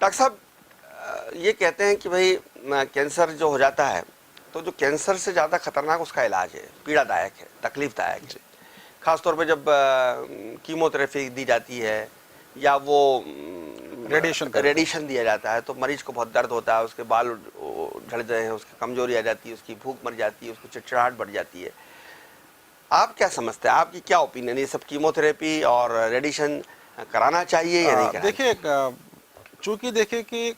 Doctor साहब, ये कहते हैं कि भाई कैंसर जो हो जाता है, तो जो कैंसर से ज़्यादा खतरनाक उसका इलाज है, पीड़ादायक है, तकलीफदायक है। खासतौर पे जब कीमोथेरेपी दी जाती है या वो रेडिएशन दिया जाता है, तो मरीज को बहुत दर्द होता है, उसके बाल झड़ गए हैं, उसकी कमजोरी आ जाती है, उसकी भूख मर जाती है, उसको चिड़चिड़ाहट बढ़ जाती है। आप क्या समझते हैं, आपकी क्या ओपिनियन, ये सब कीमोथेरेपी और रेडिएशन कराना चाहिए या नहीं कराना? देखिए, चूंकि देखिए कि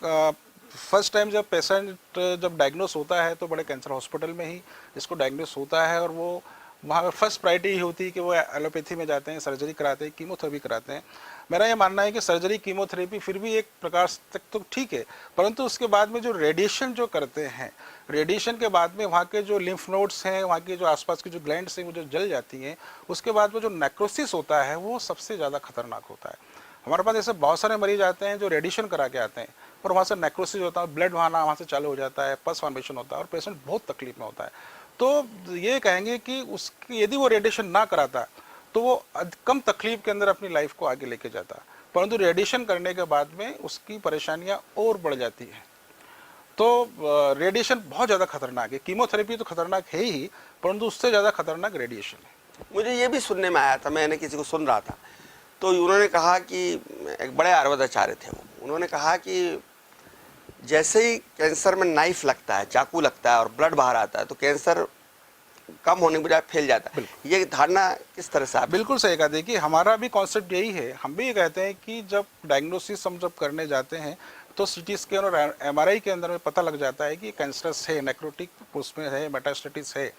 फर्स्ट टाइम जब पेशेंट जब डायग्नोस होता है तो बड़े कैंसर हॉस्पिटल में ही इसको डायग्नोस होता है, और वो वहाँ पर फर्स्ट प्रायोरिटी ही होती है कि वो एलोपैथी में जाते हैं, सर्जरी कराते हैं, कीमोथेरेपी कराते हैं। मेरा ये मानना है कि सर्जरी कीमोथेरेपी फिर भी एक प्रकार तक तो ठीक है, परंतु उसके बाद में जो रेडिएशन जो करते हैं, रेडिएशन के बाद में वहाँ के जो लिम्फ नोड्स हैं, वहाँ के जो आसपास की जो ग्लैंड्स हैं वो जो जल जाती हैं, उसके बाद में जो नेक्रोसिस होता है वो सबसे ज़्यादा खतरनाक होता है। हमारे पास ऐसे बहुत सारे मरीज आते हैं जो रेडिएशन करा के आते हैं, और वहाँ से नेक्रोसिस होता है, ब्लड वहाँ से चालू हो जाता है, पस फॉर्मेशन होता है, और पेशेंट बहुत तकलीफ में होता है। तो ये कहेंगे कि उसकी यदि वो रेडिएशन ना कराता तो वो कम तकलीफ के अंदर अपनी लाइफ को आगे लेके जाता, परंतु रेडिएशन करने के बाद में उसकी परेशानियां और बढ़ जाती हैं। तो रेडिएशन बहुत ज़्यादा खतरनाक है। कीमोथेरेपी तो खतरनाक है ही, परंतु उससे ज़्यादा खतरनाक रेडिएशन है। मुझे ये भी सुनने में आया था, मैंने किसी को सुन रहा था, तो उन्होंने कहा कि एक बड़े आयुर्वेदाचार्य थे वो, उन्होंने कहा कि जैसे ही कैंसर में नाइफ लगता है, चाकू लगता है और ब्लड बाहर आता है, तो कैंसर कम होने के बजाय फैल जाता है। ये धारणा किस तरह से आप? बिल्कुल सही कहा। देखिए, हमारा भी कॉन्सेप्ट यही है। हम भी ये कहते हैं कि जब डायग्नोसिस हम जब करने जाते हैं तो सीटी स्कैन और एमआरआई के अंदर में पता लग जाता है कि कैंसरस है, नेक्रोटिक उसमें है, मेटास्टेटिस है,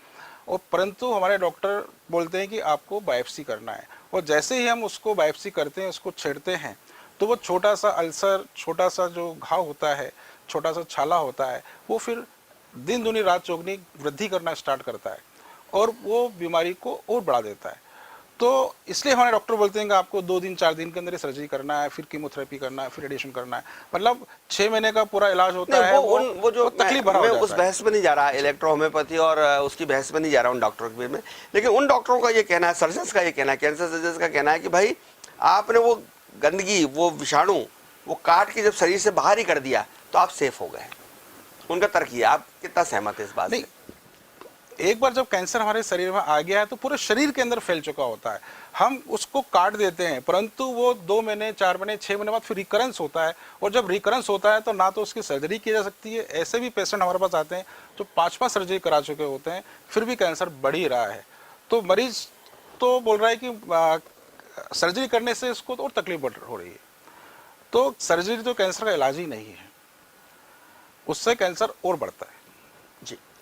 और परंतु हमारे डॉक्टर बोलते हैं कि आपको बायोप्सी करना है, और जैसे ही हम उसको बायोप्सी करते हैं, उसको छेड़ते हैं, तो वो छोटा सा अल्सर, छोटा सा जो घाव होता है, छोटा सा छाला होता है, वो फिर दिन दूनी रात चौगनी वृद्धि करना स्टार्ट करता है, और वो बीमारी को और बढ़ा देता है। तो इसलिए हमारे डॉक्टर बोलते हैं कि आपको 2 दिन 4 दिन के अंदर सर्जरी करना है, फिर कीमोथेरेपी करना है, फिर रेडिएशन करना है। मतलब 6 महीने का पूरा इलाज होता है। वो जो तकलीफ भरा हो जाता है। उस बहस में नहीं जा रहा, इलेक्ट्रो होम्योपैथी और उसकी बहस में नहीं जा रहा उन डॉक्टरों के में, लेकिन उन डॉक्टरों का ये कहना है, सर्जन्स का ये कहना है, कैंसर सर्जन्स का कहना है कि भाई आपने वो गंदगी, वो विषाणु, वो काट के जब शरीर से बाहर ही कर दिया तो आप सेफ हो गए। उनका तर्क ये, आप कितना सहमत है इस बात से? एक बार जब कैंसर हमारे शरीर में आ गया है तो पूरे शरीर के अंदर फैल चुका होता है। हम उसको काट देते हैं, परंतु वो 2 महीने, 4 महीने, 6 महीने बाद फिर रिकरेंस होता है, और जब रिकरेंस होता है तो ना तो उसकी सर्जरी की जा सकती है। ऐसे भी पेशेंट हमारे पास आते हैं जो 5-5 सर्जरी करा चुके होते हैं, फिर भी कैंसर बढ़ ही रहा है। तो मरीज तो बोल रहा है कि सर्जरी करने से इसको और तकलीफ बढ़ हो रही है। तो सर्जरी तो कैंसर का इलाज ही नहीं है, उससे कैंसर और बढ़ता है। जी।